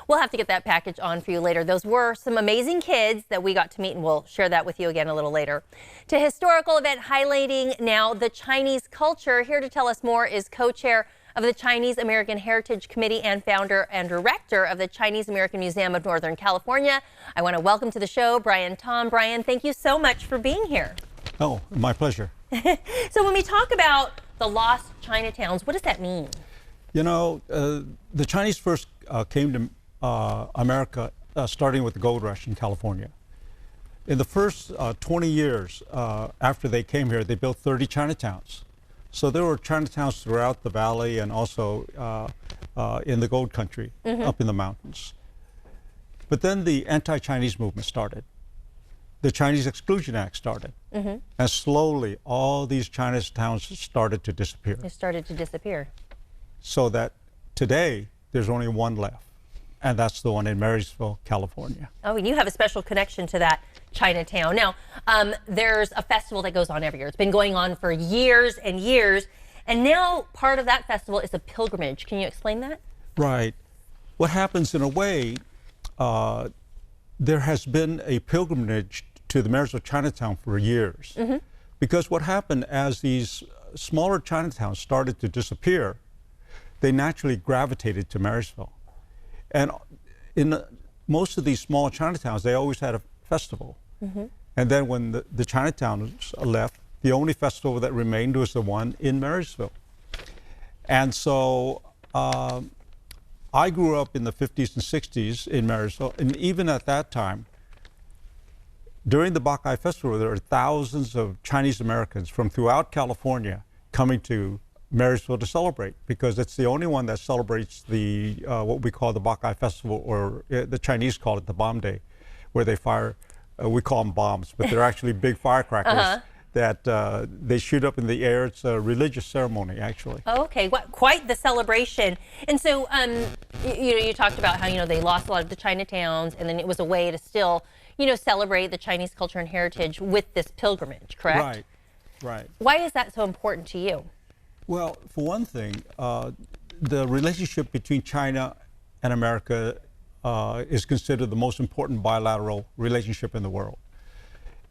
We'll have to get that package on for you later. Those were some amazing kids that we got to meet, and we'll share that with you again a little later. To historical event highlighting now the Chinese culture. Here to tell us more is co-chair of the Chinese American Heritage Committee and founder and director of the Chinese American Museum of Northern California. I want to welcome to the show Brian Tom. Brian, thank you so much for being here. Oh, my pleasure. So when we talk about the Lost Chinatowns, what does that mean? You know, the Chinese first came to America starting with the gold rush in California. In the first 20 years after they came here, they built 30 Chinatowns. So there were Chinatowns throughout the valley and also in the gold country, up in the mountains. But then the anti-Chinese movement started. The Chinese Exclusion Act started. And slowly, all these Chinatowns started to disappear. They started to disappear. So that today, there's only one left. And that's the one in Marysville, California. Oh, and you have a special connection to that Chinatown. Now, there's a festival that goes on every year. It's been going on for years and years. And now part of that festival is a pilgrimage. Can you explain that? Right. What happens in a way, there has been a pilgrimage to the Marysville Chinatown for years. Because what happened as these smaller Chinatowns started to disappear, they naturally gravitated to Marysville. And in most of these small Chinatowns, they always had a festival. And then when the Chinatowns left, the only festival that remained was the one in Marysville. And so I grew up in the 50s and 60s in Marysville, and even at that time, during the Bacchae Festival, there are thousands of Chinese Americans from throughout California coming to Marysville to celebrate, because it's the only one that celebrates the what we call the Bacchae Festival, or the Chinese call it the Bomb Day, where they fire, we call them bombs, but they're actually big firecrackers that they shoot up in the air. It's a religious ceremony, actually. Oh, okay, quite the celebration. And so, you talked about how, they lost a lot of the Chinatowns, and then it was a way to still, celebrate the Chinese culture and heritage with this pilgrimage, correct? Right, right. Why is that so important to you? Well, for one thing, the relationship between China and America is considered the most important bilateral relationship in the world.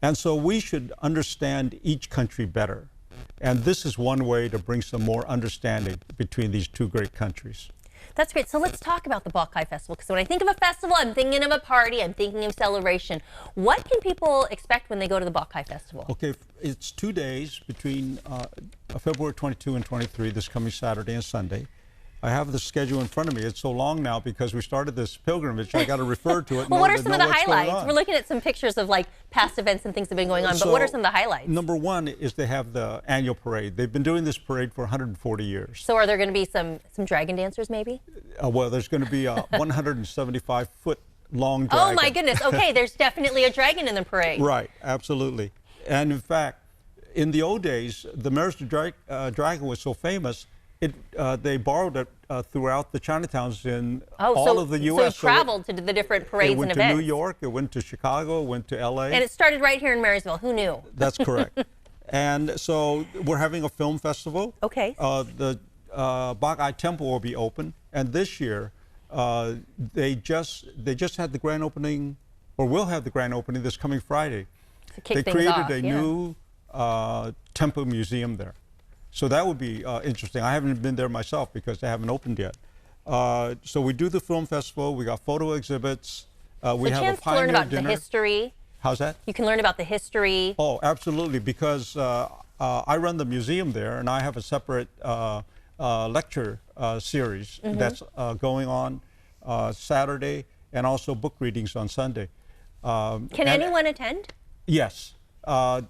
And so we should understand each country better. And this is one way to bring some more understanding between these two great countries. That's great. So let's talk about the Bacchae Festival, because when I think of a festival, I'm thinking of a party, I'm thinking of celebration. What can people expect when they go to the Bacchae Festival? Okay, it's 2 days between February 22 and 23, this coming Saturday and Sunday. I have the schedule in front of me. It's so long now because we started this pilgrimage. I got to refer to it. Well, what are some of the highlights? We're looking at some pictures of past events and things that have been going on, but what are some of the highlights? Number one is they have the annual parade. They've been doing this parade for 140 years. So are there going to be some dragon dancers maybe? Well, there's going to be a 175-foot long dragon. Oh my goodness. Okay, there's definitely a dragon in the parade. Right, absolutely. And in fact, in the old days, the Marysville dragon was so famous, they borrowed it throughout the Chinatowns in all of the U.S. So it traveled to the different parades and events. It went to New York, it went to Chicago, it went to L.A. And it started right here in Marysville. Who knew? That's correct. And so we're having a film festival. Okay. The Bacchae Temple will be open, and this year they just had the grand opening, or will have the grand opening this coming Friday. To kick they things created off, a new temple museum there. So that would be interesting. I haven't been there myself because they haven't opened yet. So we do the film festival. We got photo exhibits. We have a pioneer dinner. To learn about the history. How's that? You can learn about the history. Oh, absolutely, because I run the museum there, and I have a separate lecture series that's going on Saturday, and also book readings on Sunday. Can anyone attend? Yes.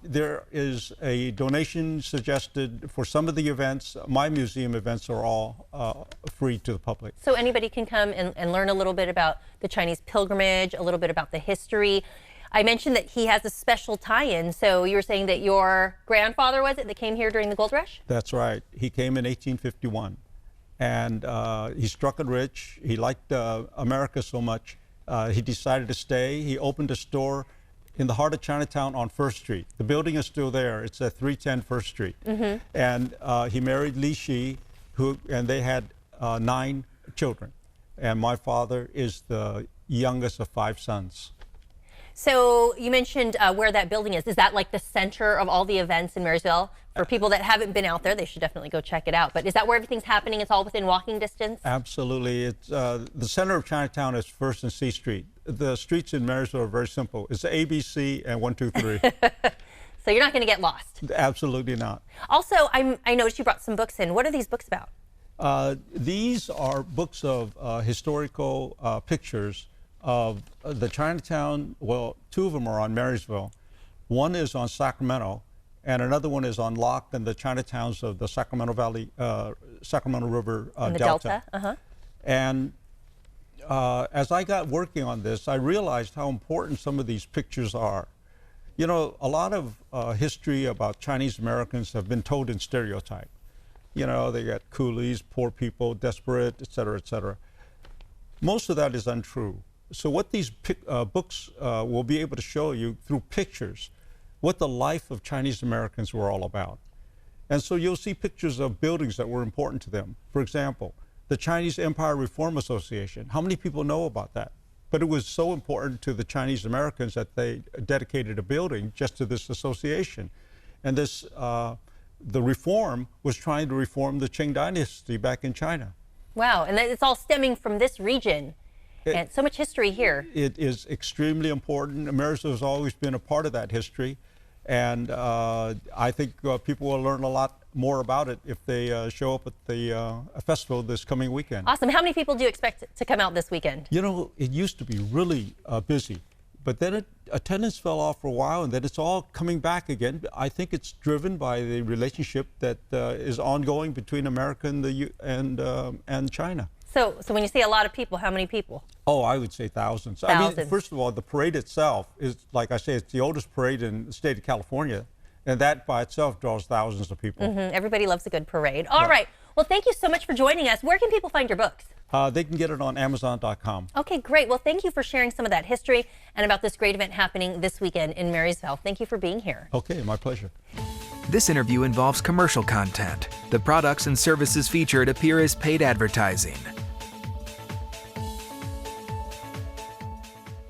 There is a donation suggested for some of the events. My museum events are all free to the public. So anybody can come and learn a little bit about the Chinese pilgrimage, a little bit about the history. I mentioned that he has a special tie-in. So you were saying that your grandfather, was it, that came here during the gold rush? That's right. He came in 1851. And he struck it rich. He liked America so much. He decided to stay. He opened a store in the heart of Chinatown on First Street. The building is still there. It's at 310 First Street. And he married Li Shi, and they had 9 children. and my father is the youngest of 5 sons. So you mentioned where that building is. Is that like the center of all the events in Marysville? For people that haven't been out there, they should definitely go check it out. But is that where everything's happening? It's all within walking distance? Absolutely. It's the center of Chinatown is 1st and C Street. The streets in Marysville are very simple. It's ABC and 1, 2, 3. So you're not going to get lost? Absolutely not. Also, I noticed you brought some books in. What are these books about? These are books of historical pictures of the Chinatown. Well, 2 of them are on Marysville. One is on Sacramento, and another one is on Locke and the Chinatowns of the Sacramento Valley, Sacramento River Delta. And as I got working on this, I realized how important some of these pictures are. You know, a lot of history about Chinese Americans have been told in stereotype. You know, they got coolies, poor people, desperate, et cetera, et cetera. Most of that is untrue. So what these books will be able to show you through pictures, what the life of Chinese Americans were all about. And so you'll see pictures of buildings that were important to them. For example, the Chinese Empire Reform Association. How many people know about that? But it was so important to the Chinese Americans that they dedicated a building just to this association. And this, the reform was trying to reform the Qing dynasty back in China. Wow, and it's all stemming from this region. And so much history here. It is extremely important. Marysville has always been a part of that history. And I think people will learn a lot more about it if they show up at the festival this coming weekend. Awesome. How many people do you expect to come out this weekend? You know, it used to be really busy, but then attendance fell off for a while, and then it's all coming back again. I think it's driven by the relationship that is ongoing between America and China. So when you say a lot of people, how many people? Oh, I would say thousands. Thousands. I mean, first of all, the parade itself is, like I say, it's the oldest parade in the state of California, and that by itself draws thousands of people. Everybody loves a good parade. All right. Well, thank you so much for joining us. Where can people find your books? They can get it on Amazon.com. Okay, great. Well, thank you for sharing some of that history and about this great event happening this weekend in Marysville. Thank you for being here. Okay, my pleasure. This interview involves commercial content. The products and services featured appear as paid advertising.